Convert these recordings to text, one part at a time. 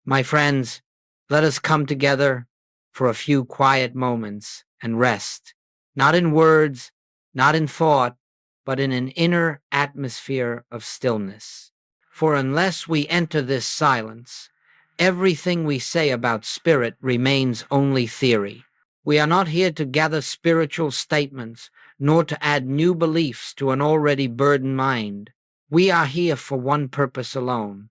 My friends, let us come together for a few quiet moments and rest, not in words, not in thought, but in an inner atmosphere of stillness. For unless we enter this silence, everything we say about spirit remains only theory. We are not here to gather spiritual statements, nor to add new beliefs to an already burdened mind. We are here for one purpose alone: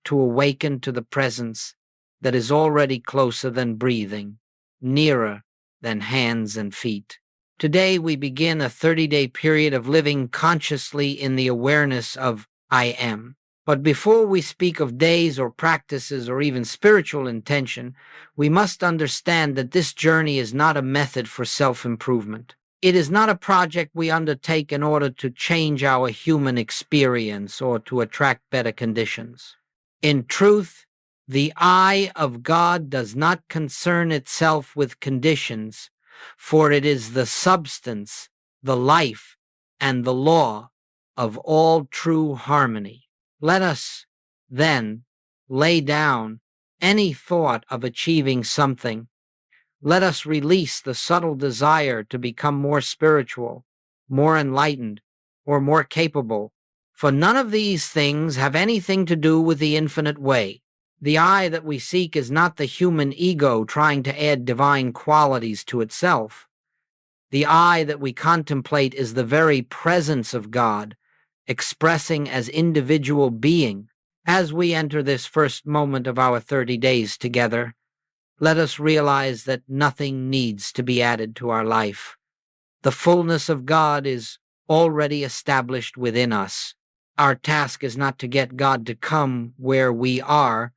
to awaken to the presence that is already closer than breathing, nearer than hands and feet. Today we begin a 30-day period of living consciously in the awareness of I am. But before we speak of days or practices or even spiritual intention, we must understand that this journey is not a method for self-improvement. It is not a project we undertake in order to change our human experience or to attract better conditions. In truth, the I of God does not concern itself with conditions, for it is the substance, the life, and the law of all true harmony. Let us, then, lay down any thought of achieving something. Let us release the subtle desire to become more spiritual, more enlightened, or more capable, for none of these things have anything to do with the infinite way. The I that we seek is not the human ego trying to add divine qualities to itself. The I that we contemplate is the very presence of God, expressing as individual being. As we enter this first moment of our 30 days together, let us realize that nothing needs to be added to our life. The fullness of God is already established within us. Our task is not to get God to come where we are,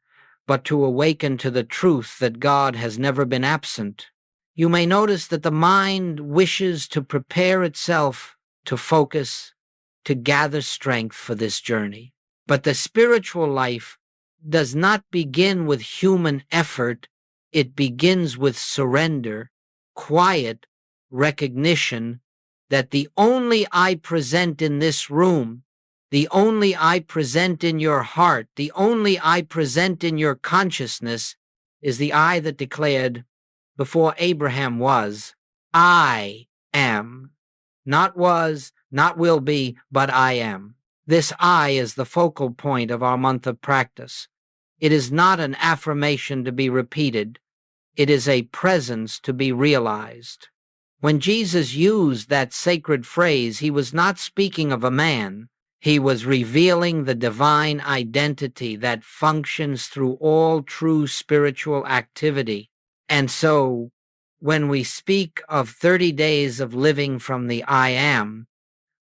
but to awaken to the truth that God has never been absent. You may notice that the mind wishes to prepare itself to focus, to gather strength for this journey. But the spiritual life does not begin with human effort. It begins with surrender, quiet recognition that the only I present in this room, the only I present in your heart, the only I present in your consciousness is the I that declared, before Abraham was, I am. Not was, not will be, but I am. This I is the focal point of our month of practice. It is not an affirmation to be repeated. It is a presence to be realized. When Jesus used that sacred phrase, he was not speaking of a man. He was revealing the divine identity that functions through all true spiritual activity. And so, when we speak of 30 days of living from the I am,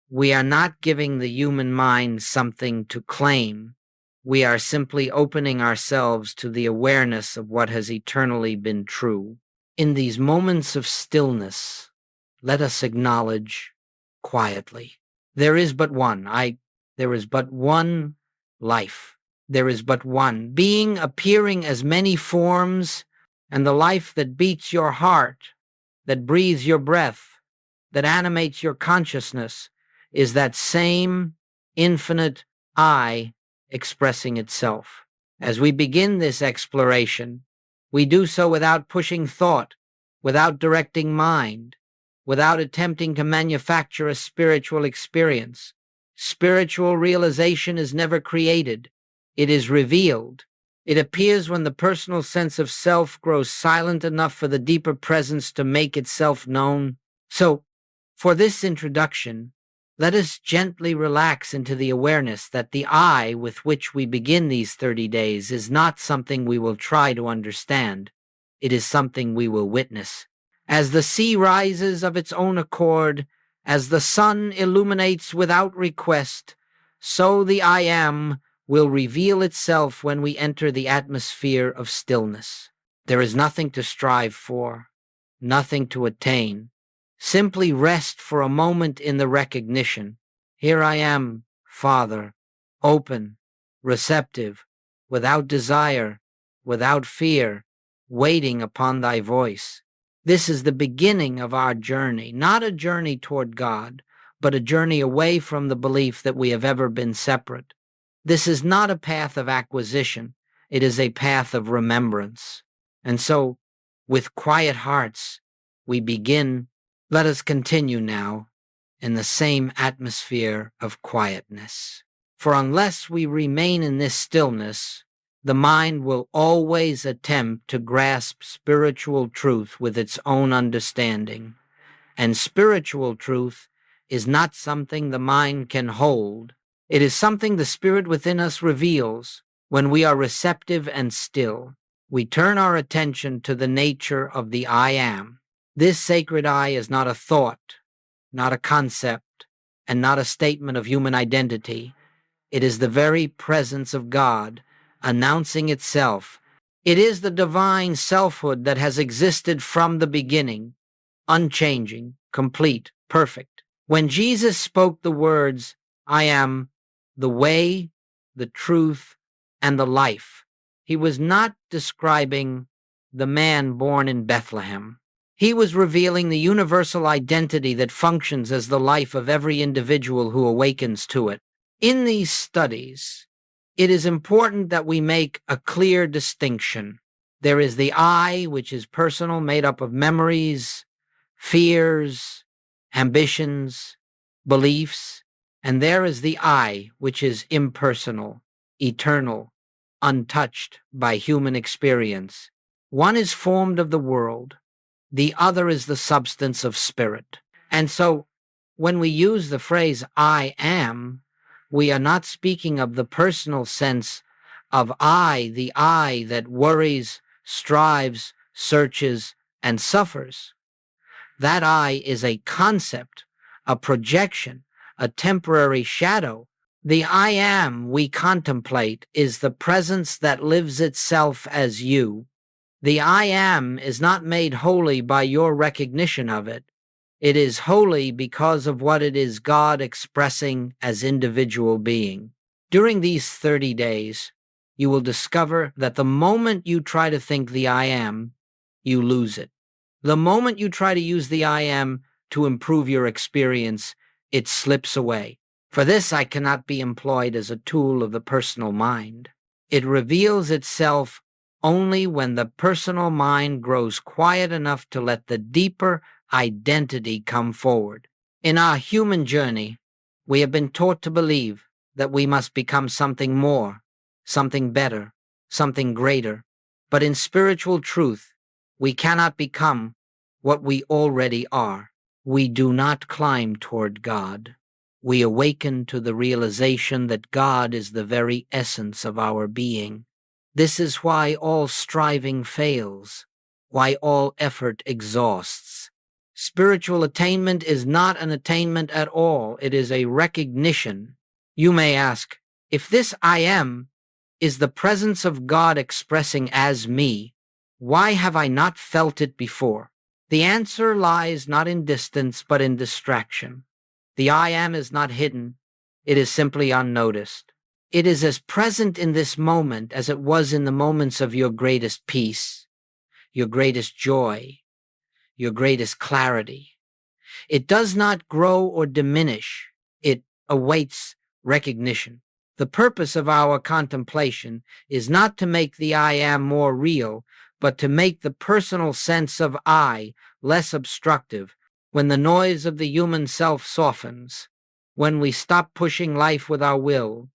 we are not giving the human mind something to claim. We are simply opening ourselves to the awareness of what has eternally been true. In these moments of stillness, let us acknowledge quietly, there is but one there is but one life. There is but one being appearing as many forms, and the life that beats your heart, that breathes your breath, that animates your consciousness, is that same infinite I expressing itself. As we begin this exploration, we do so without pushing thought, without directing mind, without attempting to manufacture a spiritual experience. Spiritual realization is never created. It is revealed. It appears when the personal sense of self grows silent enough for the deeper presence to make itself known. So, for this introduction, let us gently relax into the awareness that the I with which we begin these 30 days is not something we will try to understand. It is something we will witness. As the sea rises of its own accord, as the sun illuminates without request, so the I am will reveal itself when we enter the atmosphere of stillness. There is nothing to strive for, nothing to attain. Simply rest for a moment in the recognition. Here I am, Father, open, receptive, without desire, without fear, waiting upon thy voice. This is the beginning of our journey, not a journey toward God, but a journey away from the belief that we have ever been separate. This is not a path of acquisition. It is a path of remembrance. And so, with quiet hearts, we begin. Let us continue now in the same atmosphere of quietness. For unless we remain in this stillness, the mind will always attempt to grasp spiritual truth with its own understanding. And spiritual truth is not something the mind can hold. It is something the spirit within us reveals when we are receptive and still. We turn our attention to the nature of the I am. This sacred I is not a thought, not a concept, and not a statement of human identity. It is the very presence of God announcing itself. It is the divine selfhood that has existed from the beginning, unchanging, complete, perfect. When Jesus spoke the words, I am the way, the truth, and the life, he was not describing the man born in Bethlehem. He was revealing the universal identity that functions as the life of every individual who awakens to it. In these studies, it is important that we make a clear distinction. There is the I, which is personal, made up of memories, fears, ambitions, beliefs, and there is the I, which is impersonal, eternal, untouched by human experience. One is formed of the world, the other is the substance of spirit. And so, when we use the phrase I am, we are not speaking of the personal sense of I, the I that worries, strives, searches, and suffers. That I is a concept, a projection, a temporary shadow. The I am we contemplate is the presence that lives itself as you. The I am is not made holy by your recognition of it. It is holy because of what it is God expressing as individual being. During these 30 days, you will discover that the moment you try to think the I am, you lose it. The moment you try to use the I am to improve your experience, it slips away. For this, I cannot be employed as a tool of the personal mind. It reveals itself only when the personal mind grows quiet enough to let the deeper identity come forward. In our human journey, we have been taught to believe that we must become something more, something better, something greater. But in spiritual truth, we cannot become what we already are. We do not climb toward God. We awaken to the realization that God is the very essence of our being. This is why all striving fails, why all effort exhausts. Spiritual attainment is not an attainment at all. It is a recognition. You may ask, if this I am is the presence of God expressing as me, why have I not felt it before? The answer lies not in distance, but in distraction. The I am is not hidden. It is simply unnoticed. It is as present in this moment as it was in the moments of your greatest peace, your greatest joy, your greatest clarity. It does not grow or diminish. It awaits recognition. The purpose of our contemplation is not to make the I am more real, but to make the personal sense of I less obstructive. When the noise of the human self softens, when we stop pushing life with our will,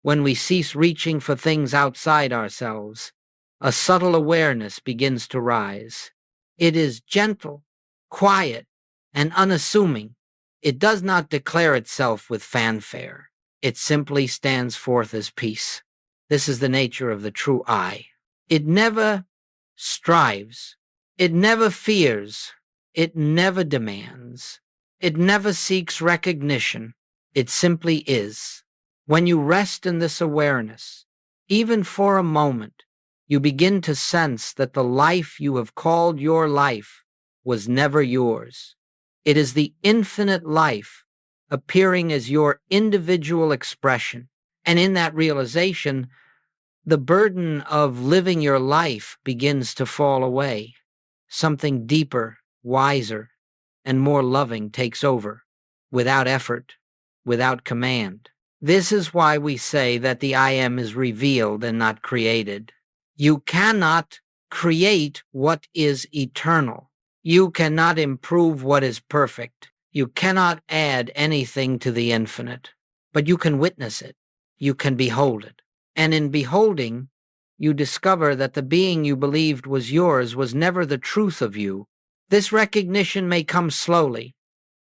when we cease reaching for things outside ourselves, a subtle awareness begins to rise. It is gentle, quiet, and unassuming. It does not declare itself with fanfare. It simply stands forth as peace. This is the nature of the true I. It never strives. It never fears. It never demands. It never seeks recognition. It simply is. When you rest in this awareness, even for a moment, you begin to sense that the life you have called your life was never yours. It is the infinite life appearing as your individual expression. And in that realization, the burden of living your life begins to fall away. Something deeper, wiser, and more loving takes over, without effort, without command. This is why we say that the I am is revealed and not created. You cannot create what is eternal. You cannot improve what is perfect. You cannot add anything to the infinite, but you can witness it. You can behold it. And in beholding, you discover that the being you believed was yours was never the truth of you. This recognition may come slowly,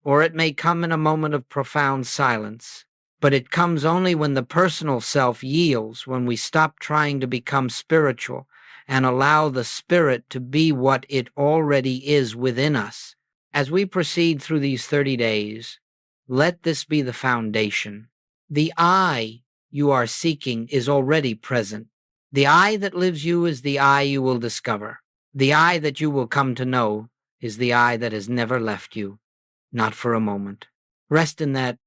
or it may come in a moment of profound silence. But it comes only when the personal self yields, when we stop trying to become spiritual and allow the spirit to be what it already is within us. As we proceed through these 30 days, let this be the foundation. The I you are seeking is already present. The I that lives you is the I you will discover. The I that you will come to know is the I that has never left you, not for a moment. Rest in that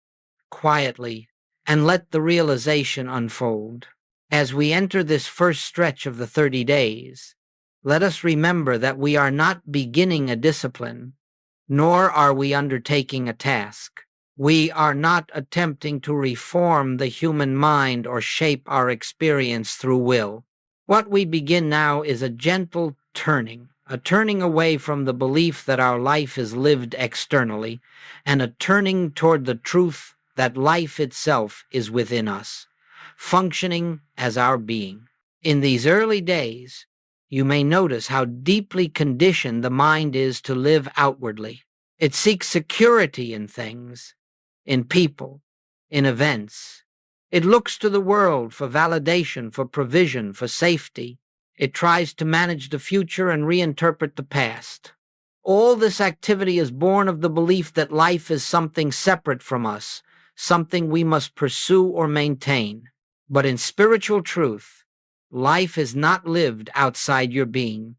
quietly, and let the realization unfold. As we enter this first stretch of the 30 days, let us remember that we are not beginning a discipline, nor are we undertaking a task. We are not attempting to reform the human mind or shape our experience through will. What we begin now is a gentle turning, a turning away from the belief that our life is lived externally, and a turning toward the truth that life itself is within us, functioning as our being. In these early days, you may notice how deeply conditioned the mind is to live outwardly. It seeks security in things, in people, in events. It looks to the world for validation, for provision, for safety. It tries to manage the future and reinterpret the past. All this activity is born of the belief that life is something separate from us, something we must pursue or maintain. But in spiritual truth, life is not lived outside your being.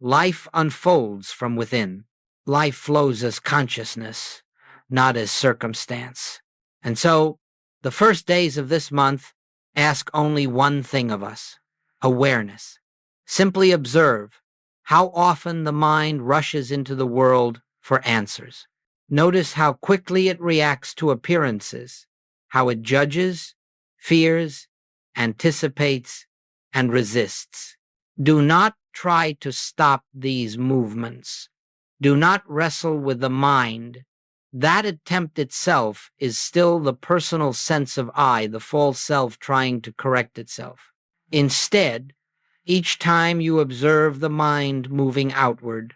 Life unfolds from within. Life flows as consciousness, not as circumstance. And so, the first days of this month ask only one thing of us: awareness. Simply observe how often the mind rushes into the world for answers. Notice how quickly it reacts to appearances, how it judges, fears, anticipates, and resists. Do not try to stop these movements. Do not wrestle with the mind. That attempt itself is still the personal sense of I, the false self trying to correct itself. Instead, each time you observe the mind moving outward,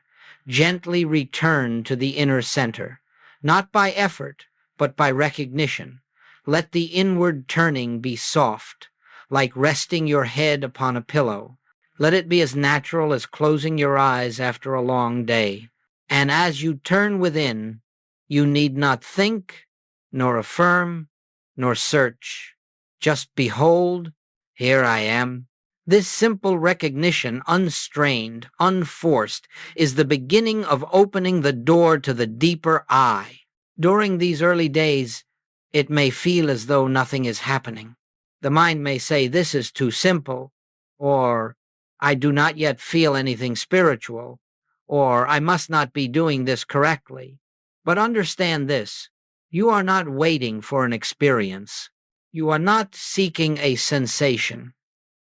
gently return to the inner center, not by effort, but by recognition. Let the inward turning be soft, like resting your head upon a pillow. Let it be as natural as closing your eyes after a long day. And as you turn within, you need not think, nor affirm, nor search. Just behold, here I am. This simple recognition, unstrained, unforced, is the beginning of opening the door to the deeper I. During these early days, it may feel as though nothing is happening. The mind may say, "This is too simple," or "I do not yet feel anything spiritual," or "I must not be doing this correctly." But understand this: you are not waiting for an experience. You are not seeking a sensation.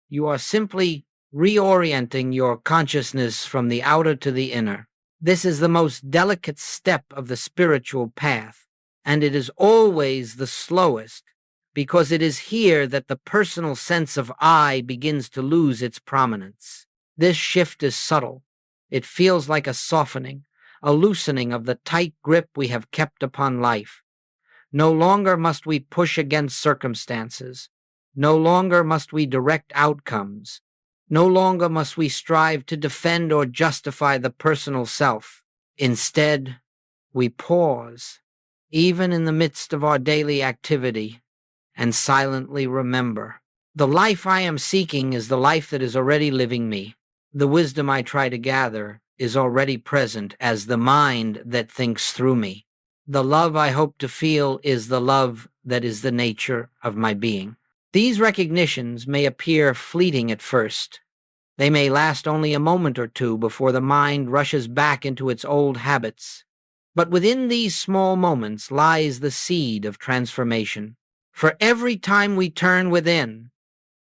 You are simply reorienting your consciousness from the outer to the inner. This is the most delicate step of the spiritual path, and it is always the slowest, because it is here that the personal sense of I begins to lose its prominence. This shift is subtle. It feels like a softening, a loosening of the tight grip we have kept upon life. No longer must we push against circumstances. No longer must we direct outcomes. No longer must we strive to defend or justify the personal self. Instead, we pause, even in the midst of our daily activity, and silently remember. The life I am seeking is the life that is already living me. The wisdom I try to gather is already present as the mind that thinks through me. The love I hope to feel is the love that is the nature of my being. These recognitions may appear fleeting at first. They may last only a moment or two before the mind rushes back into its old habits. But within these small moments lies the seed of transformation. For every time we turn within,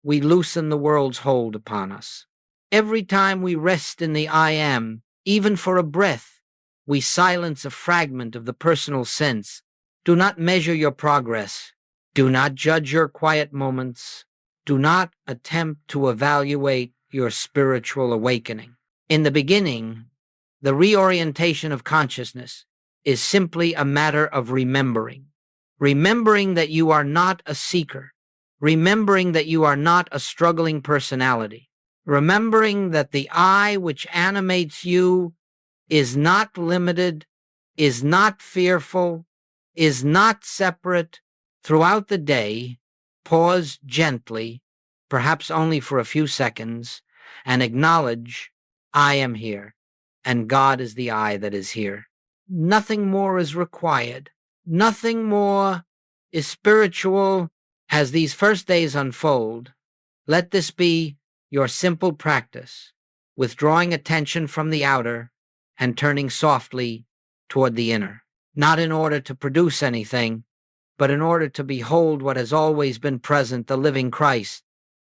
we loosen the world's hold upon us. Every time we rest in the I am, even for a breath, we silence a fragment of the personal sense. Do not measure your progress. Do not judge your quiet moments. Do not attempt to evaluate your spiritual awakening. In the beginning, the reorientation of consciousness is simply a matter of remembering. Remembering that you are not a seeker. Remembering that you are not a struggling personality. Remembering that the I which animates you is not limited, is not fearful, is not separate. Throughout the day, pause gently, perhaps only for a few seconds, and acknowledge, I am here, and God is the I that is here. Nothing more is required. Nothing more is spiritual. As these first days unfold, let this be your simple practice, withdrawing attention from the outer and turning softly toward the inner, not in order to produce anything, but in order to behold what has always been present, the living Christ,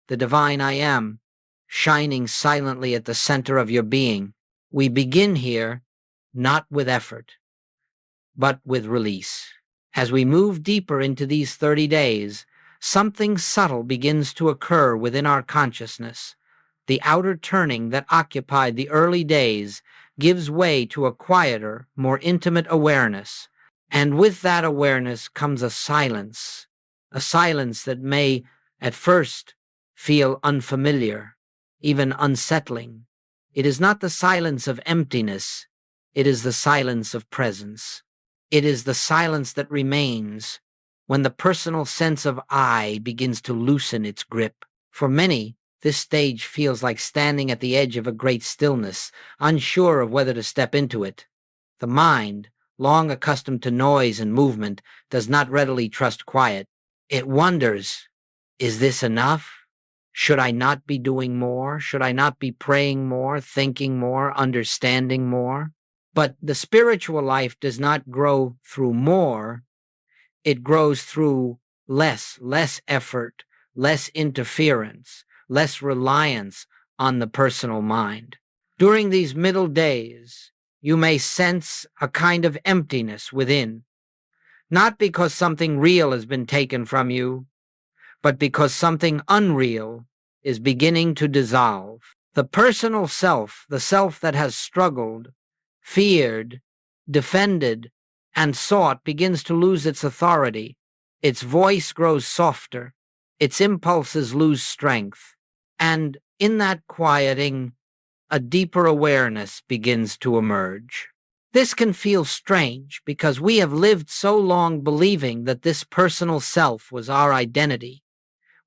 the divine I am, shining silently at the center of your being. We begin here not with effort, but with release. As we move deeper into these 30 days, something subtle begins to occur within our consciousness. The outer turning that occupied the early days gives way to a quieter, more intimate awareness. And with that awareness comes a silence that may at first feel unfamiliar, even unsettling. It is not the silence of emptiness, it is the silence of presence. It is the silence that remains when the personal sense of I begins to loosen its grip. For many, this stage feels like standing at the edge of a great stillness, unsure of whether to step into it. The mind, long accustomed to noise and movement, does not readily trust quiet. It wonders, is this enough? Should I not be doing more? Should I not be praying more, thinking more, understanding more? But the spiritual life does not grow through more. It grows through less effort, less interference, less reliance on the personal mind. During these middle days, you may sense a kind of emptiness within, not because something real has been taken from you, but because something unreal is beginning to dissolve. The personal self, the self that has struggled, feared, defended, and sought, begins to lose its authority. Its voice grows softer. Its impulses lose strength. And in that quieting, a deeper awareness begins to emerge. This can feel strange because we have lived so long believing that this personal self was our identity.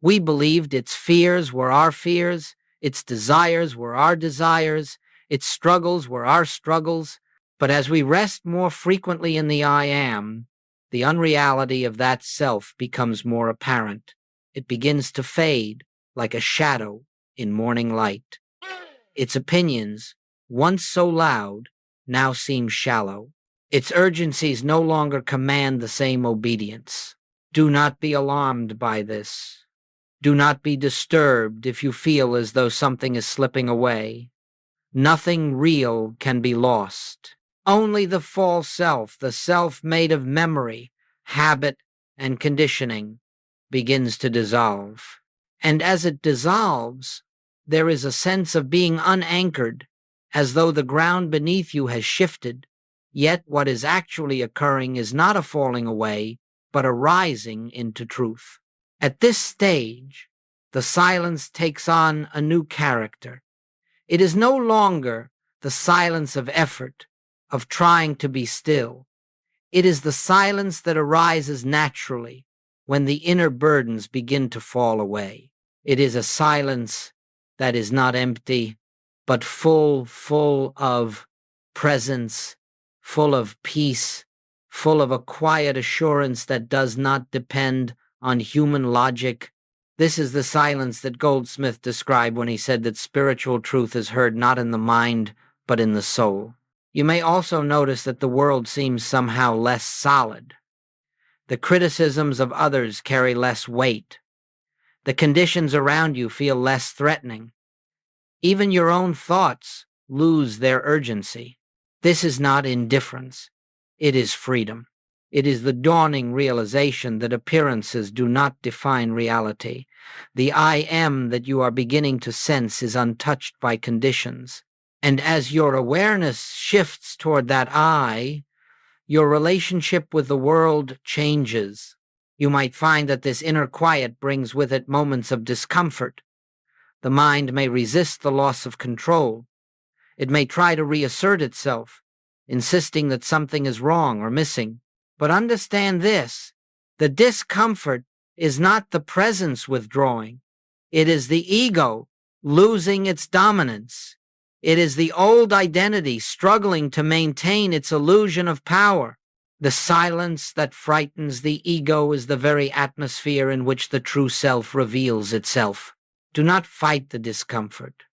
We believed its fears were our fears, its desires were our desires, its struggles were our struggles. But as we rest more frequently in the I am, the unreality of that self becomes more apparent. It begins to fade like a shadow in morning light. Its opinions, once so loud, now seem shallow. Its urgencies no longer command the same obedience. Do not be alarmed by this. Do not be disturbed if you feel as though something is slipping away. Nothing real can be lost. Only the false self, the self made of memory, habit, and conditioning, begins to dissolve. And as it dissolves, there is a sense of being unanchored, as though the ground beneath you has shifted. Yet what is actually occurring is not a falling away, but a rising into truth. At this stage, the silence takes on a new character. It is no longer the silence of effort, of trying to be still. It is the silence that arises naturally when the inner burdens begin to fall away. It is a silence that is not empty, but full of presence, full of peace, full of a quiet assurance that does not depend on human logic. This is the silence that Goldsmith described when he said that spiritual truth is heard not in the mind, but in the soul. You may also notice that the world seems somehow less solid. The criticisms of others carry less weight. The conditions around you feel less threatening. Even your own thoughts lose their urgency. This is not indifference. It is freedom. It is the dawning realization that appearances do not define reality. The I am that you are beginning to sense is untouched by conditions. And as your awareness shifts toward that I, your relationship with the world changes. You might find that this inner quiet brings with it moments of discomfort. The mind may resist the loss of control. It may try to reassert itself, insisting that something is wrong or missing. But understand this: the discomfort is not the presence withdrawing. It is the ego losing its dominance. It is the old identity struggling to maintain its illusion of power. The silence that frightens the ego is the very atmosphere in which the true self reveals itself. Do not fight the discomfort.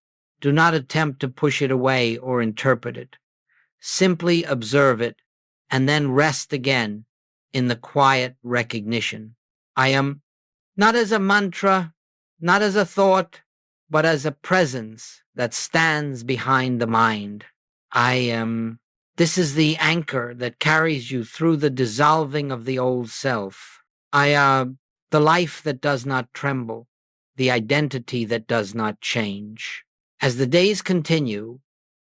Do not attempt to push it away or interpret it. Simply observe it and then rest again in the quiet recognition. I am, not as a mantra, not as a thought, but as a presence that stands behind the mind. I am. This is the anchor that carries you through the dissolving of the old self. The life that does not tremble, the identity that does not change. As the days continue,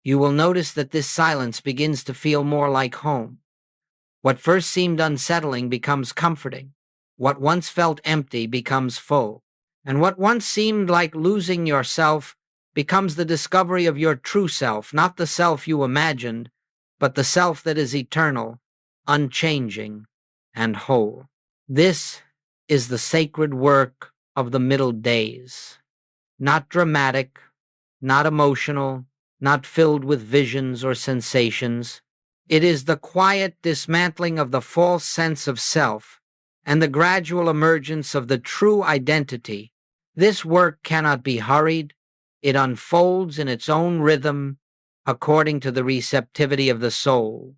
you will notice that this silence begins to feel more like home. What first seemed unsettling becomes comforting. What once felt empty becomes full. And what once seemed like losing yourself becomes the discovery of your true self, not the self you imagined, but the self that is eternal, unchanging, and whole. This is the sacred work of the middle days. Not dramatic, not emotional, not filled with visions or sensations. It is the quiet dismantling of the false sense of self and the gradual emergence of the true identity. This work cannot be hurried. It unfolds in its own rhythm according to the receptivity of the soul.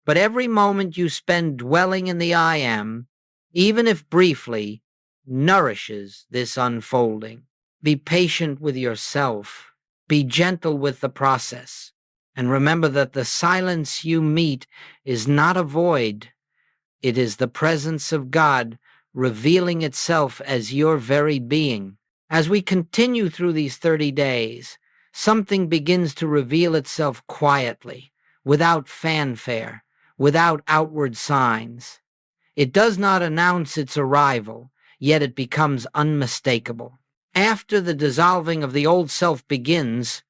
But every moment you spend dwelling in the I am, even if briefly, nourishes this unfolding. Be patient with yourself. Be gentle with the process. And remember that the silence you meet is not a void. It is the presence of God revealing itself as your very being. As we continue through these 30 days, something begins to reveal itself quietly, without fanfare, without outward signs. It does not announce its arrival, yet it becomes unmistakable. After the dissolving of the old self begins,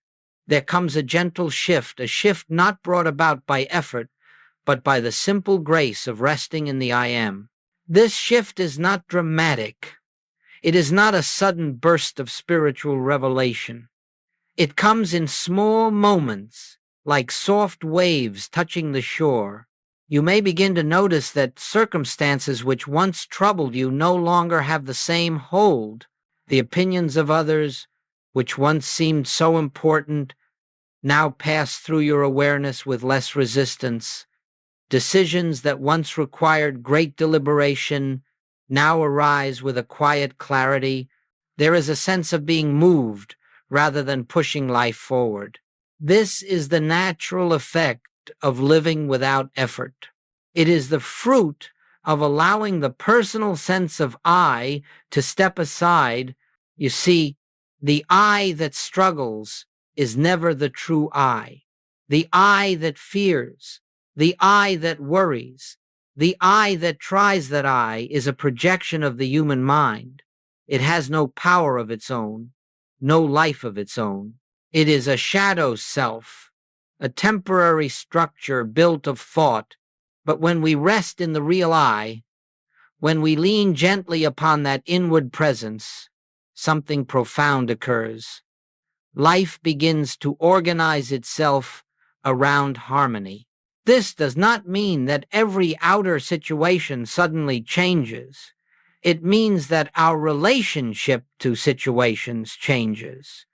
there comes a gentle shift, a shift not brought about by effort, but by the simple grace of resting in the I am. This shift is not dramatic. It is not a sudden burst of spiritual revelation. It comes in small moments, like soft waves touching the shore. You may begin to notice that circumstances which once troubled you no longer have the same hold. The opinions of others, which once seemed so important, now pass through your awareness with less resistance. Decisions that once required great deliberation now arise with a quiet clarity. There is a sense of being moved rather than pushing life forward. This is the natural effect of living without effort. It is the fruit of allowing the personal sense of I to step aside. You see, the I that struggles is never the true I. The I that fears, the I that worries, the I that tries that I is a projection of the human mind. It has no power of its own, no life of its own. It is a shadow self, a temporary structure built of thought. But when we rest in the real I, when we lean gently upon that inward presence, something profound occurs. Life begins to organize itself around harmony. This does not mean that every outer situation suddenly changes. It means that our relationship to situations changes.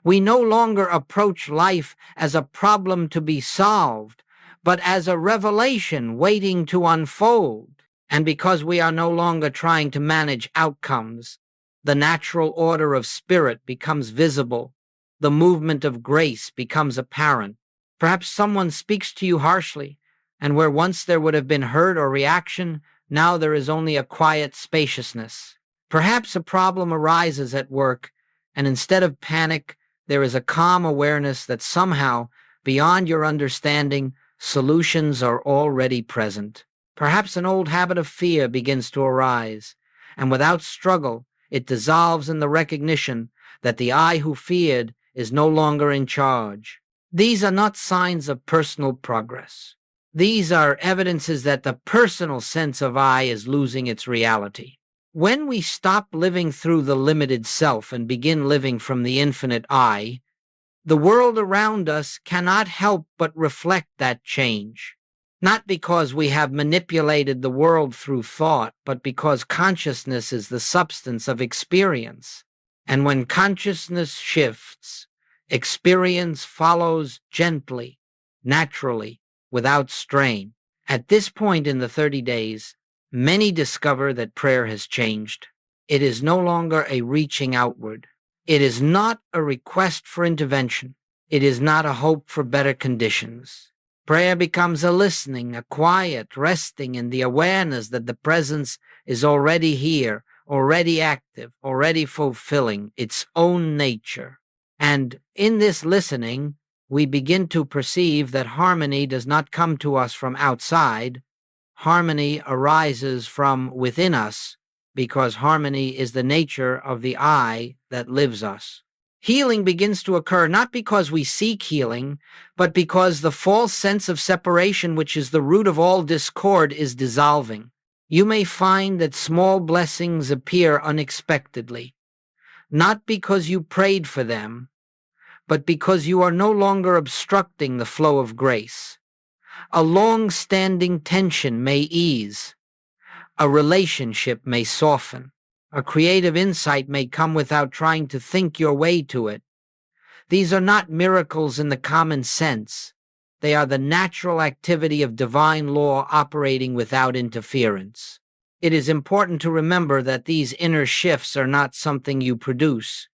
We no longer approach life as a problem to be solved, but as a revelation waiting to unfold. And because we are no longer trying to manage outcomes, the natural order of spirit becomes visible. the movement of grace becomes apparent. Perhaps someone speaks to you harshly, and where once there would have been hurt or reaction, now there is only a quiet spaciousness. Perhaps a problem arises at work, and instead of panic, there is a calm awareness that somehow, beyond your understanding, solutions are already present. Perhaps an old habit of fear begins to arise, and without struggle, it dissolves in the recognition that the I who feared is no longer in charge. These are not signs of personal progress. These are evidences that the personal sense of I is losing its reality. When we stop living through the limited self and begin living from the infinite I, the world around us cannot help but reflect that change. Not because we have manipulated the world through thought, but because consciousness is the substance of experience. And when consciousness shifts, experience follows gently, naturally, without strain. At this point in the 30 days, many discover that prayer has changed. It is no longer a reaching outward. It is not a request for intervention. It is not a hope for better conditions. Prayer becomes a listening, a quiet, resting in the awareness that the presence is already here, already active, already fulfilling its own nature. And in this listening, we begin to perceive that harmony does not come to us from outside. Harmony arises from within us, because harmony is the nature of the I that lives us. Healing begins to occur not because we seek healing, but because the false sense of separation, which is the root of all discord, is dissolving. You may find that small blessings appear unexpectedly, not because you prayed for them, but because you are no longer obstructing the flow of grace. A long-standing tension may ease. A relationship may soften. A creative insight may come without trying to think your way to it. These are not miracles in the common sense. They are the natural activity of divine law operating without interference. It is important to remember that these inner shifts are not something you produce.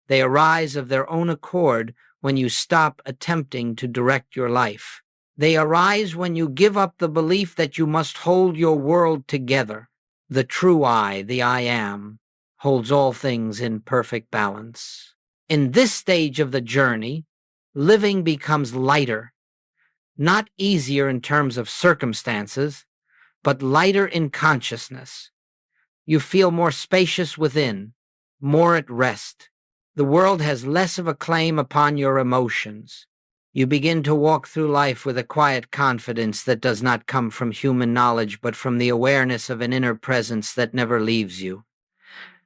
They arise of their own accord when you stop attempting to direct your life. They arise when you give up the belief that you must hold your world together. The true I, the I am, holds all things in perfect balance. In this stage of the journey, living becomes lighter, not easier in terms of circumstances, but lighter in consciousness. You feel more spacious within, more at rest. The world has less of a claim upon your emotions. You begin to walk through life with a quiet confidence that does not come from human knowledge, but from the awareness of an inner presence that never leaves you.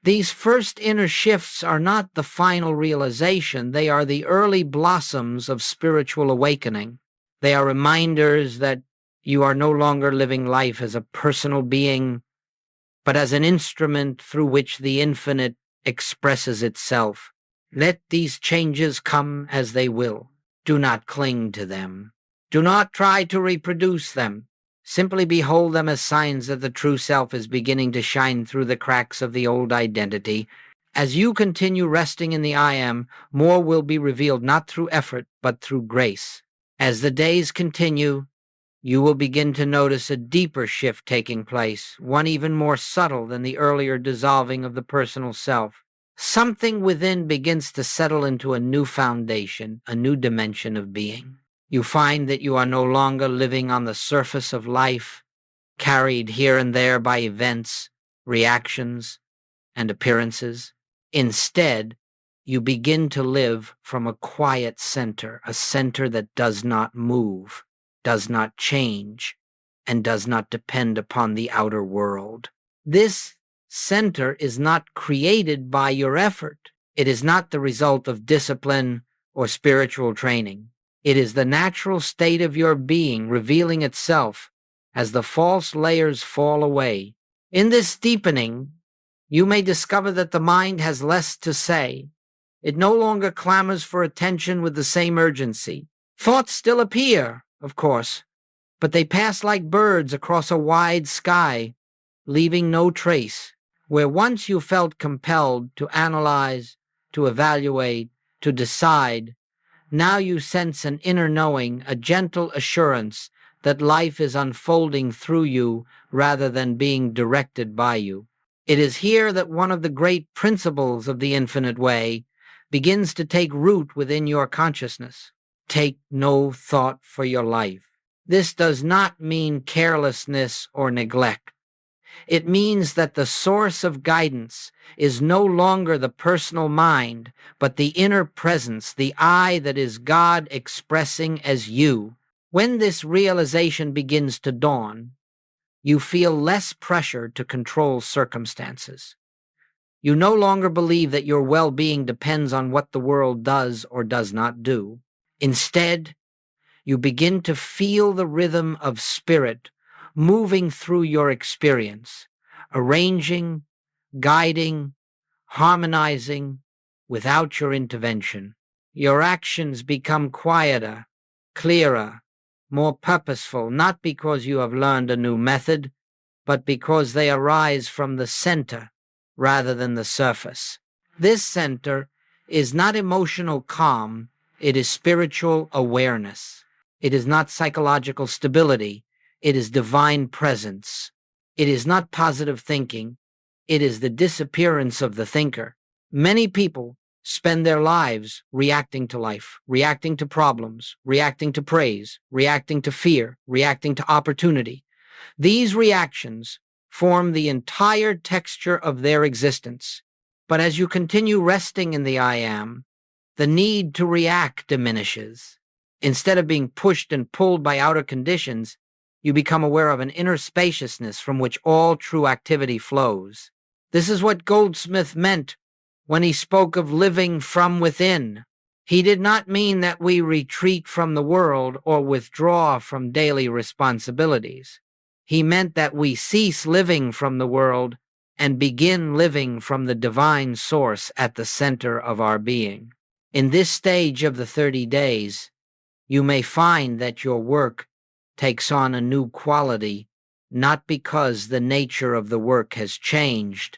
These first inner shifts are not the final realization. They are the early blossoms of spiritual awakening. They are reminders that you are no longer living life as a personal being, but as an instrument through which the infinite expresses itself. Let these changes come as they will. Do not cling to them. Do not try to reproduce them. Simply behold them as signs that the true self is beginning to shine through the cracks of the old identity. As you continue resting in the I am, more will be revealed not through effort, but through grace. As the days continue, you will begin to notice a deeper shift taking place, one even more subtle than the earlier dissolving of the personal self. Something within begins to settle into a new foundation, a new dimension of being. You find that you are no longer living on the surface of life, carried here and there by events, reactions, and appearances. Instead, you begin to live from a quiet center, a center that does not move, does not change, and does not depend upon the outer world. This center is not created by your effort. It is not the result of discipline or spiritual training. It is the natural state of your being revealing itself as the false layers fall away. In this deepening, you may discover that the mind has less to say. It no longer clamors for attention with the same urgency. Thoughts still appear, of course, but they pass like birds across a wide sky, leaving no trace. Where once you felt compelled to analyze, to evaluate, to decide. Now you sense an inner knowing, a gentle assurance that life is unfolding through you rather than being directed by you. It is here that one of the great principles of the infinite way begins to take root within your consciousness. Take no thought for your life. This does not mean carelessness or neglect. It means that the source of guidance is no longer the personal mind, but the inner presence, the I that is God expressing as you. When this realization begins to dawn, you feel less pressure to control circumstances. You no longer believe that your well-being depends on what the world does or does not do. Instead, you begin to feel the rhythm of spirit moving through your experience, arranging, guiding, harmonizing without your intervention. Your actions become quieter, clearer, more purposeful, not because you have learned a new method, but because they arise from the center rather than the surface. This center is not emotional calm, it is spiritual awareness. It is not psychological stability, it is divine presence. It is not positive thinking, it is the disappearance of the thinker. Many people spend their lives reacting to life, reacting to problems, reacting to praise, reacting to fear, reacting to opportunity. These reactions form the entire texture of their existence. But as you continue resting in the I am, the need to react diminishes. Instead of being pushed and pulled by outer conditions, you become aware of an inner spaciousness from which all true activity flows. This is what Goldsmith meant when he spoke of living from within. He did not mean that we retreat from the world or withdraw from daily responsibilities. He meant that we cease living from the world and begin living from the divine source at the center of our being. In this stage of the 30 days, you may find that your work takes on a new quality, not because the nature of the work has changed,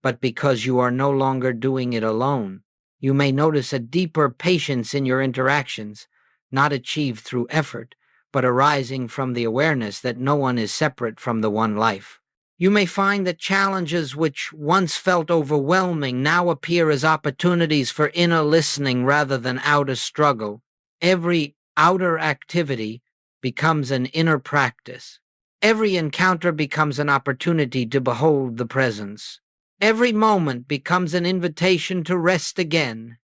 but because you are no longer doing it alone. You may notice a deeper patience in your interactions, not achieved through effort, but arising from the awareness that no one is separate from the one life. You may find that challenges which once felt overwhelming now appear as opportunities for inner listening rather than outer struggle. Every outer activity becomes an inner practice. Every encounter becomes an opportunity to behold the presence. Every moment becomes an invitation to rest again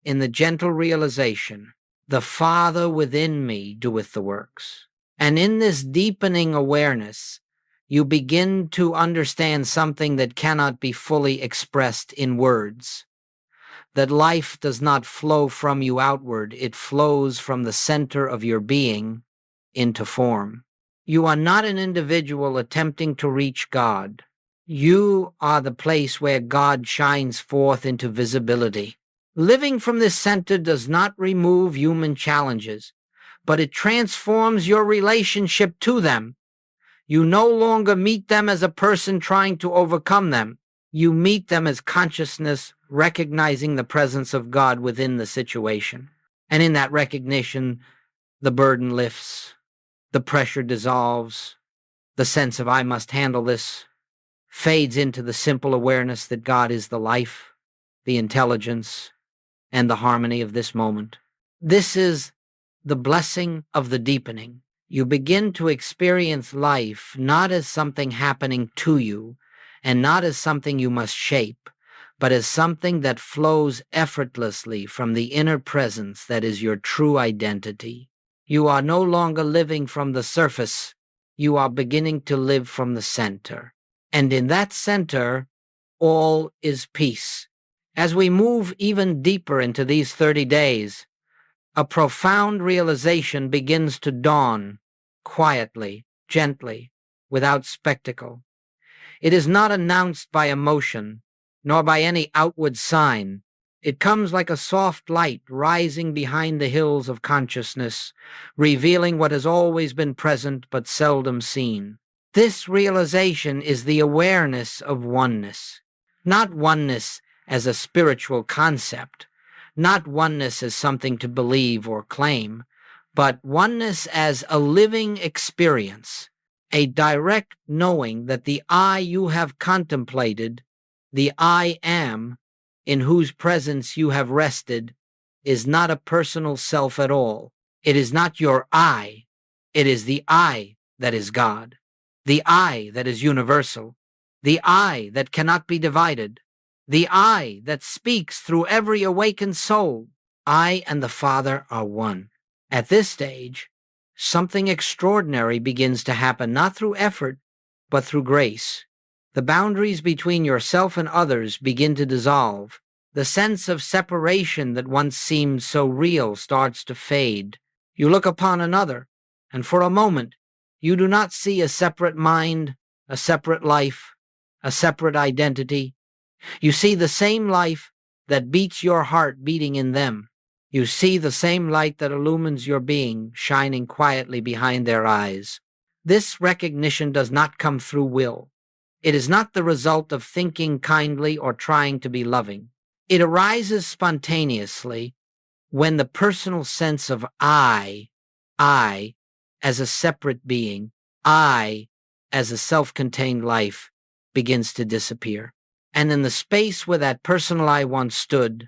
in the gentle realization, the Father within me doeth the works. And in this deepening awareness, you begin to understand something that cannot be fully expressed in words. That life does not flow from you outward, it flows from the center of your being into form. You are not an individual attempting to reach God. You are the place where God shines forth into visibility. Living from this center does not remove human challenges, but it transforms your relationship to them. You no longer meet them as a person trying to overcome them. You meet them as consciousness recognizing the presence of God within the situation. And in that recognition, the burden lifts, the pressure dissolves, the sense of I must handle this fades into the simple awareness that God is the life, the intelligence, and the harmony of this moment. This is the blessing of the deepening. You begin to experience life not as something happening to you and not as something you must shape, but as something that flows effortlessly from the inner presence that is your true identity. You are no longer living from the surface. You are beginning to live from the center. And in that center, all is peace. As we move even deeper into these 30 days, a profound realization begins to dawn, quietly, gently, without spectacle. It is not announced by emotion, nor by any outward sign. It comes like a soft light rising behind the hills of consciousness, revealing what has always been present but seldom seen. This realization is the awareness of oneness, not oneness as a spiritual concept, Not oneness as something to believe or claim, but oneness as a living experience, a direct knowing that the I you have contemplated, the I am, in whose presence you have rested, is not a personal self at all. It is not your I. It is the I that is God, the I that is universal, the I that cannot be divided, the I that speaks through every awakened soul. I and the Father are one. At this stage, something extraordinary begins to happen, not through effort, but through grace. The boundaries between yourself and others begin to dissolve. The sense of separation that once seemed so real starts to fade. You look upon another, and for a moment, you do not see a separate mind, a separate life, a separate identity. You see the same life that beats your heart beating in them. You see the same light that illumines your being shining quietly behind their eyes. This recognition does not come through will. It is not the result of thinking kindly or trying to be loving. It arises spontaneously when the personal sense of I as a separate being, I as a self-contained life begins to disappear. And in the space where that personal I once stood,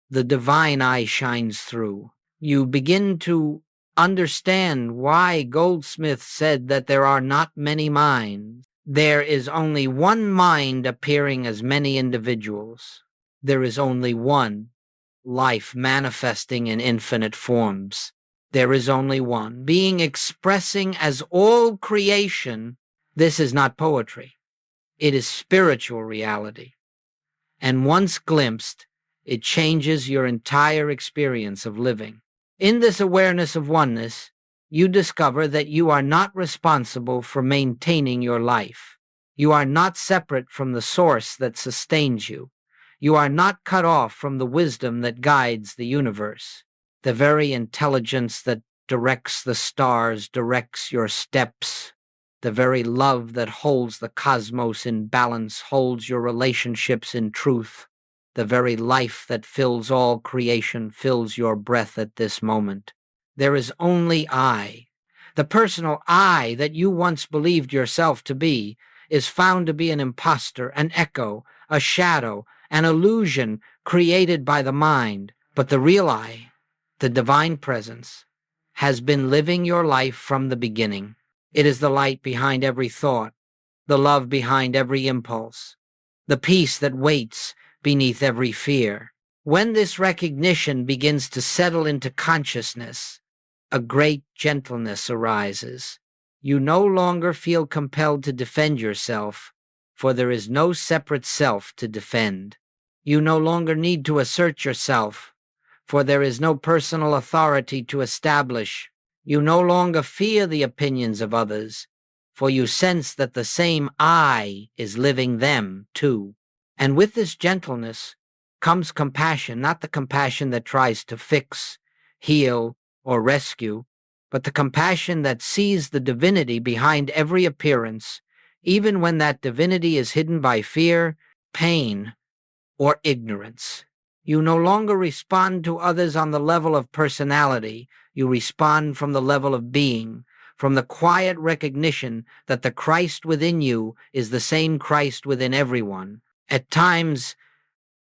the divine I shines through. You begin to understand why Goldsmith said that there are not many minds. There is only one mind appearing as many individuals. There is only one life manifesting in infinite forms. There is only one being expressing as all creation. This is not poetry. It is spiritual reality. And once glimpsed, it changes your entire experience of living. In this awareness of oneness, you discover that you are not responsible for maintaining your life. You are not separate from the source that sustains you. You are not cut off from the wisdom that guides the universe. The very intelligence that directs the stars directs your steps. The very love that holds the cosmos in balance holds your relationships in truth. The very life that fills all creation fills your breath at this moment. There is only I. The personal I that you once believed yourself to be is found to be an impostor, an echo, a shadow, an illusion created by the mind. But the real I, the divine presence, has been living your life from the beginning. It is the light behind every thought, the love behind every impulse, the peace that waits beneath every fear. When this recognition begins to settle into consciousness, a great gentleness arises. You no longer feel compelled to defend yourself, for there is no separate self to defend. You no longer need to assert yourself, for there is no personal authority to establish. You no longer fear the opinions of others, for you sense that the same I is living them too. And with this gentleness comes compassion, not the compassion that tries to fix, heal, or rescue, but the compassion that sees the divinity behind every appearance, even when that divinity is hidden by fear, pain, or ignorance. You no longer respond to others on the level of personality. You respond from the level of being, from the quiet recognition that the Christ within you is the same Christ within everyone. At times,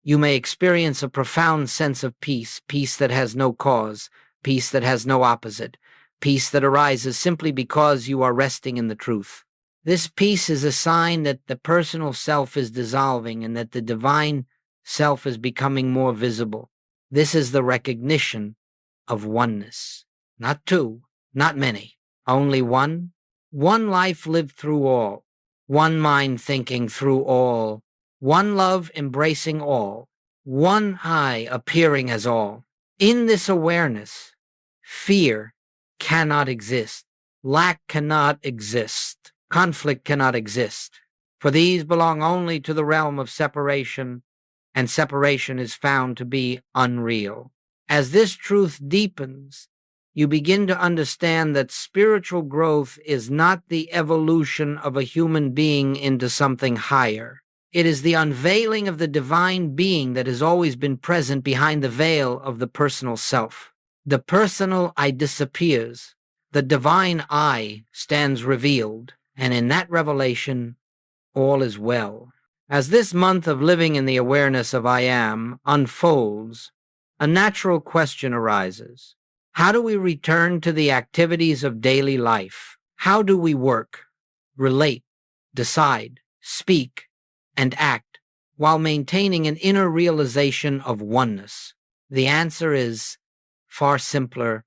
you may experience a profound sense of peace, peace that has no cause, peace that has no opposite, peace that arises simply because you are resting in the truth. This peace is a sign that the personal self is dissolving and that the divine self is becoming more visible. This is the recognition of oneness. Not two, not many, only one. One life lived through all, one mind thinking through all, one love embracing all, one I appearing as all. In this awareness, fear cannot exist, lack cannot exist, conflict cannot exist, for these belong only to the realm of separation, and separation is found to be unreal. As this truth deepens, you begin to understand that spiritual growth is not the evolution of a human being into something higher. It is the unveiling of the divine being that has always been present behind the veil of the personal self. The personal I disappears, the divine I stands revealed, and in that revelation, all is well. As this month of living in the awareness of I am unfolds, a natural question arises. How do we return to the activities of daily life? How do we work, relate, decide, speak, and act while maintaining an inner realization of oneness? The answer is far simpler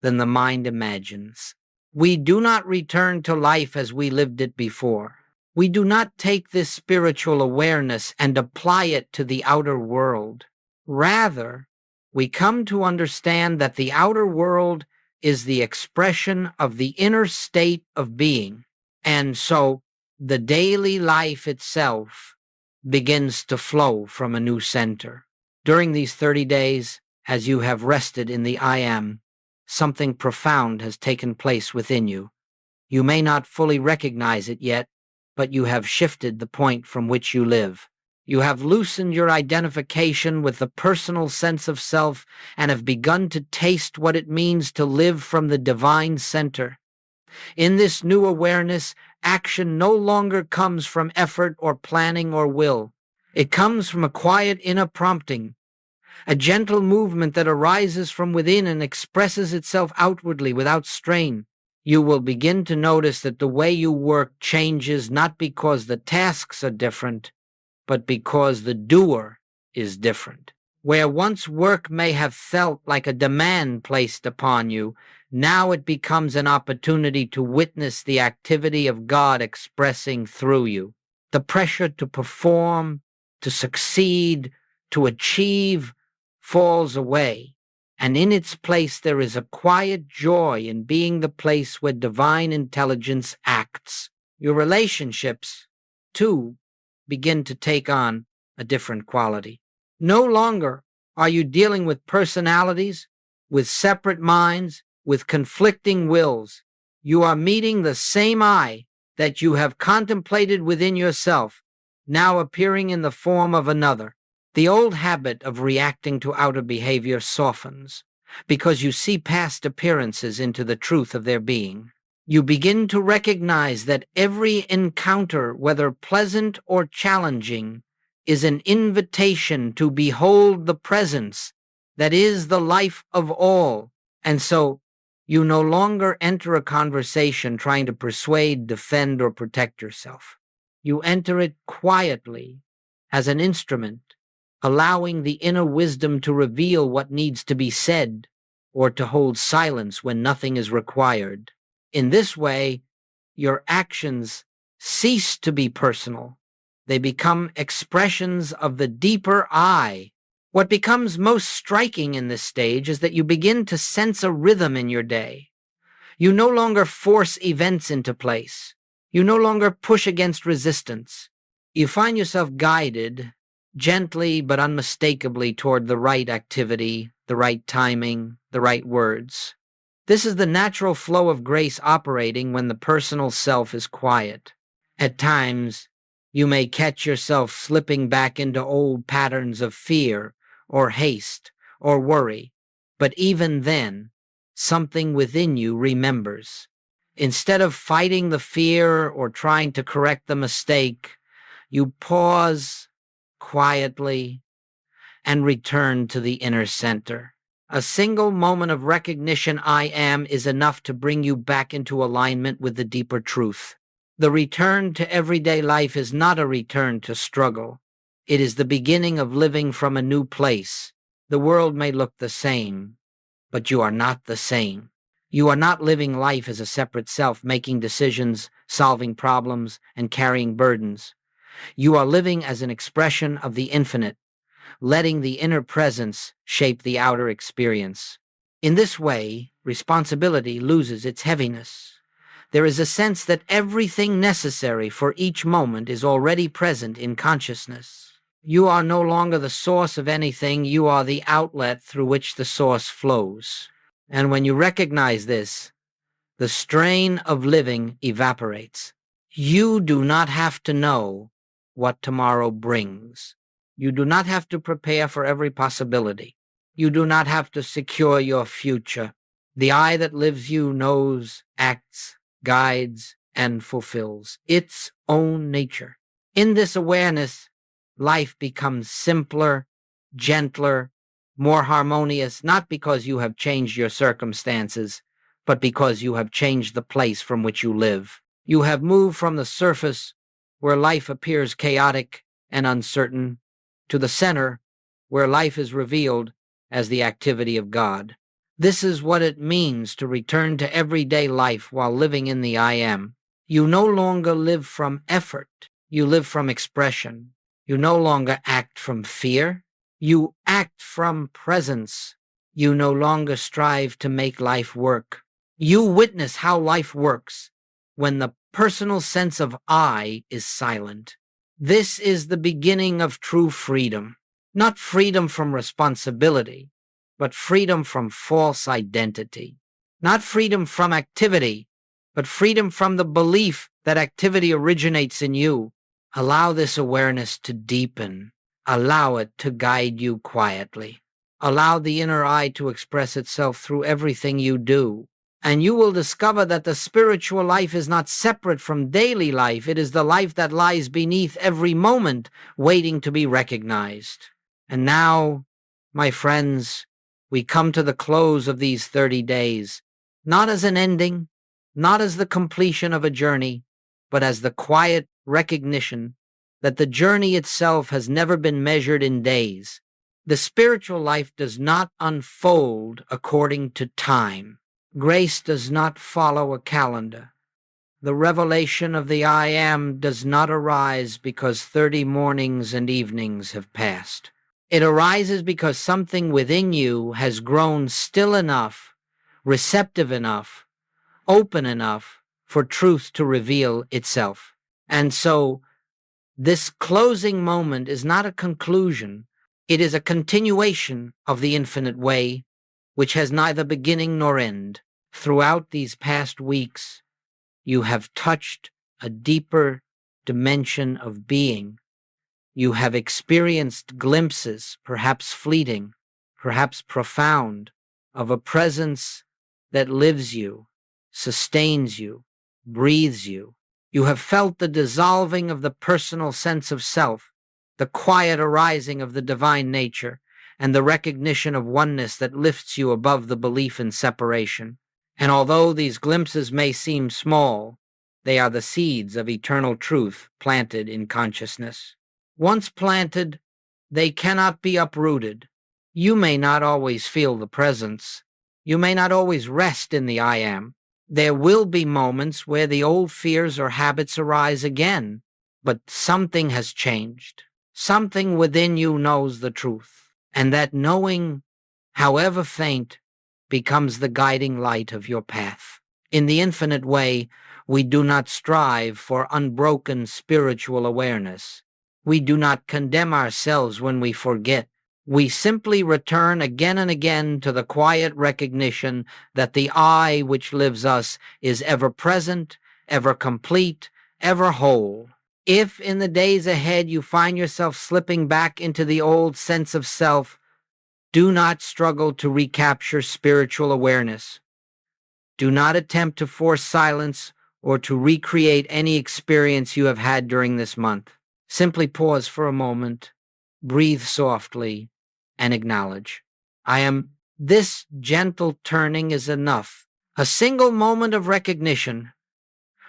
than the mind imagines. We do not return to life as we lived it before. We do not take this spiritual awareness and apply it to the outer world. Rather, we come to understand that the outer world is the expression of the inner state of being, and so the daily life itself begins to flow from a new center. During these 30 days, as you have rested in the I am, something profound has taken place within you. You may not fully recognize it yet, but you have shifted the point from which you live. You have loosened your identification with the personal sense of self and have begun to taste what it means to live from the divine center. In this new awareness, action no longer comes from effort or planning or will. It comes from a quiet inner prompting, a gentle movement that arises from within and expresses itself outwardly without strain. You will begin to notice that the way you work changes not because the tasks are different, but because the doer is different. Where once work may have felt like a demand placed upon you, now it becomes an opportunity to witness the activity of God expressing through you. The pressure to perform, to succeed, to achieve falls away, and in its place there is a quiet joy in being the place where divine intelligence acts. Your relationships, too, begin to take on a different quality. No longer are you dealing with personalities, with separate minds, with conflicting wills. You are meeting the same I that you have contemplated within yourself, now appearing in the form of another. The old habit of reacting to outer behavior softens, because you see past appearances into the truth of their being. You begin to recognize that every encounter, whether pleasant or challenging, is an invitation to behold the presence that is the life of all. And so you no longer enter a conversation trying to persuade, defend, or protect yourself. You enter it quietly as an instrument, allowing the inner wisdom to reveal what needs to be said or to hold silence when nothing is required. In this way, your actions cease to be personal. They become expressions of the deeper I. What becomes most striking in this stage is that you begin to sense a rhythm in your day. You no longer force events into place. You no longer push against resistance. You find yourself guided, gently but unmistakably, toward the right activity, the right timing, the right words. This is the natural flow of grace operating when the personal self is quiet. At times, you may catch yourself slipping back into old patterns of fear or haste or worry, but even then, something within you remembers. Instead of fighting the fear or trying to correct the mistake, you pause quietly and return to the inner center. A single moment of recognition I am is enough to bring you back into alignment with the deeper truth. The return to everyday life is not a return to struggle. It is the beginning of living from a new place. The world may look the same, but you are not the same. You are not living life as a separate self, making decisions, solving problems, and carrying burdens. You are living as an expression of the infinite, letting the inner presence shape the outer experience. In this way, responsibility loses its heaviness. There is a sense that everything necessary for each moment is already present in consciousness. You are no longer the source of anything, you are the outlet through which the source flows. And when you recognize this, the strain of living evaporates. You do not have to know what tomorrow brings. You do not have to prepare for every possibility. You do not have to secure your future. The I that lives you knows, acts, guides, and fulfills its own nature. In this awareness, life becomes simpler, gentler, more harmonious, not because you have changed your circumstances, but because you have changed the place from which you live. You have moved from the surface, where life appears chaotic and uncertain, to the center, where life is revealed as the activity of God. This is what it means to return to everyday life while living in the I am. You no longer live from effort. You live from expression. You no longer act from fear. You act from presence. You no longer strive to make life work. You witness how life works when the personal sense of I is silent. This is the beginning of true freedom. Not freedom from responsibility, but freedom from false identity. Not freedom from activity, but freedom from the belief that activity originates in you. Allow this awareness to deepen. Allow it to guide you quietly. Allow the inner I to express itself through everything you do. And you will discover that the spiritual life is not separate from daily life. It is the life that lies beneath every moment, waiting to be recognized. And now, my friends, we come to the close of these 30 days, not as an ending, not as the completion of a journey, but as the quiet recognition that the journey itself has never been measured in days. The spiritual life does not unfold according to time. Grace does not follow a calendar. The revelation of the I am does not arise because 30 mornings and evenings have passed. It arises because something within you has grown still enough, receptive enough, open enough for truth to reveal itself. And so this closing moment is not a conclusion. It is a continuation of the infinite way, which has neither beginning nor end. Throughout these past weeks, you have touched a deeper dimension of being. You have experienced glimpses, perhaps fleeting, perhaps profound, of a presence that lives you, sustains you, breathes you. You have felt the dissolving of the personal sense of self, the quiet arising of the divine nature, and the recognition of oneness that lifts you above the belief in separation. And although these glimpses may seem small, they are the seeds of eternal truth planted in consciousness. Once planted, they cannot be uprooted. You may not always feel the presence. You may not always rest in the I am. There will be moments where the old fears or habits arise again, but something has changed. Something within you knows the truth, and that knowing, however faint, becomes the guiding light of your path. In the infinite way, we do not strive for unbroken spiritual awareness. We do not condemn ourselves when we forget. We simply return again and again to the quiet recognition that the I which lives us is ever present, ever complete, ever whole. If in the days ahead you find yourself slipping back into the old sense of self, do not struggle to recapture spiritual awareness. Do not attempt to force silence or to recreate any experience you have had during this month. Simply pause for a moment, breathe softly, and acknowledge. I am. This gentle turning is enough. A single moment of recognition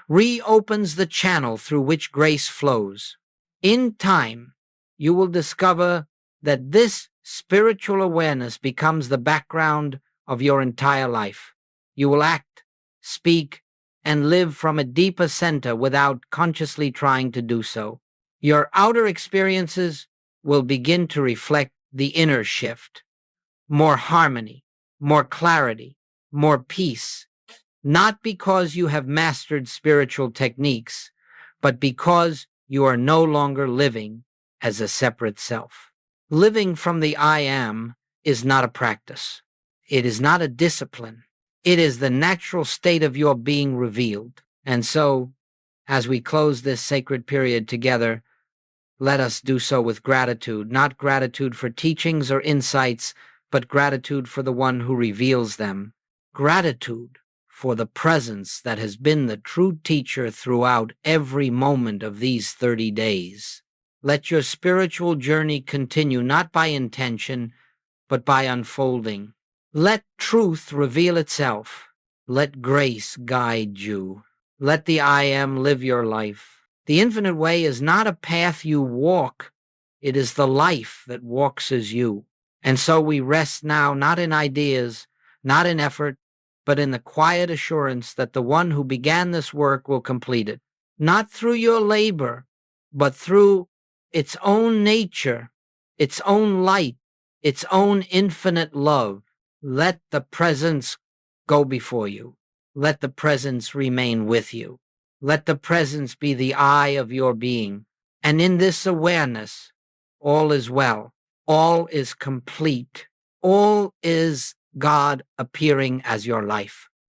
reopens the channel through which grace flows. In time, you will discover that this spiritual awareness becomes the background of your entire life. You will act, speak, and live from a deeper center without consciously trying to do so. Your outer experiences will begin to reflect the inner shift. More harmony, more clarity, more peace. Not because you have mastered spiritual techniques, but because you are no longer living as a separate self. Living from the I am is not a practice. It is not a discipline. It is the natural state of your being revealed. And so, as we close this sacred period together, let us do so with gratitude, not gratitude for teachings or insights, but gratitude for the one who reveals them. Gratitude for the presence that has been the true teacher throughout every moment of these 30 days. Let your spiritual journey continue not by intention, but by unfolding. Let truth reveal itself. Let grace guide you. Let the I Am live your life. The infinite way is not a path you walk, it is the life that walks as you. And so we rest now not in ideas, not in effort, but in the quiet assurance that the one who began this work will complete it. Not through your labor, but through its own nature, its own light, its own infinite love. Let the presence go before you. Let the presence remain with you. Let the presence be the eye of your being. And in this awareness, all is well. All is complete. All is God appearing as your life.